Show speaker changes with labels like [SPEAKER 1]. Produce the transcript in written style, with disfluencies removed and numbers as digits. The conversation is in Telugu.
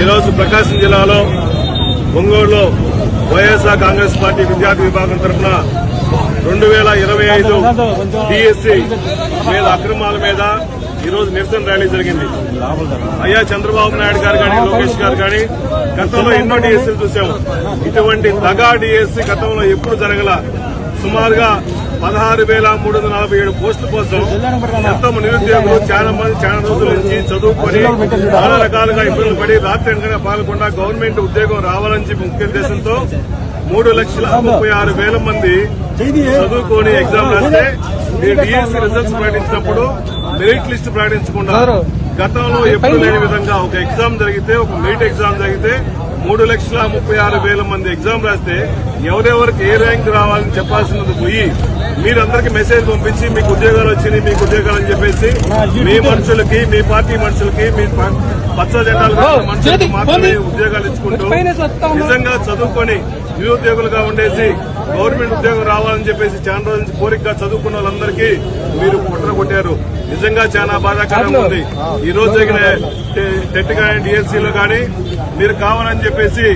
[SPEAKER 1] ఈరోజు ప్రకాశం జిల్లాలో ఒంగోలులో వైఎస్ఆర్ కాంగ్రెస్ పార్టీ విద్యార్థి విభాగం తరఫున 2025 డిఎస్సి మీద అక్రమాల మీద ఈరోజు నిరసన ర్యాలీ జరిగింది. అయ్యా చంద్రబాబు నాయుడు గారు కానీ లోకేష్ గారు కానీ గతంలో ఎన్నో డిఎస్సీలు చూసాము. ఇటువంటి దగా డిఎస్సీ గతంలో ఎప్పుడు జరగల. సుమారుగా 16,347 పోస్టుల కోసం మొత్తం నిరుద్యోగులు చాలా మంది చాలా రోజుల నుంచి చదువుకొని చాలా రకాలుగా ఇబ్బందులు పడి రాత్రి అనగా పాల్గొండా గవర్నమెంట్ ఉద్యోగం రావాలని చెప్పి ముఖ్య ఉద్దేశంతో 3,36,000 మంది చదువుకొని ఎగ్జామ్ రాస్తే డిఎస్సీ రిజల్ట్స్ ప్రకటించినప్పుడు మెరిట్ లిస్టు ప్రకటించకుండా గతంలో ఎప్పుడు లేని విధంగా ఒక ఎగ్జామ్ జరిగితే ఒక మెరిట్ ఎగ్జామ్ జరిగితే 3,36,000 మంది ఎగ్జామ్ రాస్తే ఎవరెవరికి ఏ ర్యాంక్ రావాలని చెప్పాల్సినది పోయి మీరందరికీ మెసేజ్ పంపించి మీకు ఉద్యోగాలు వచ్చినాయి మీకు ఉద్యోగాలు అని చెప్పేసి మీ మనుషులకి మీ పార్టీ మనుషులకి మీ పచ్చ జెండాలు మనుషులకి మాత్రమే ఉద్యోగాలు ఇచ్చుకుంటూ నిజంగా చదువుకొని నిరుద్యోగులుగా ఉండేసి గవర్నమెంట్ ఉద్యోగం రావాలని చెప్పేసి చాలా రోజుల నుంచి కోరికగా చదువుకున్న వాళ్ళందరికీ మీరు కుట్ర కొట్టారు. నిజంగా చాలా బాధాకరంగా ఉంది. ఈ రోజు జరిగిన టెట్ కానీ డిఎస్సీలో కానీ మీరు కావాలని చెప్పేసి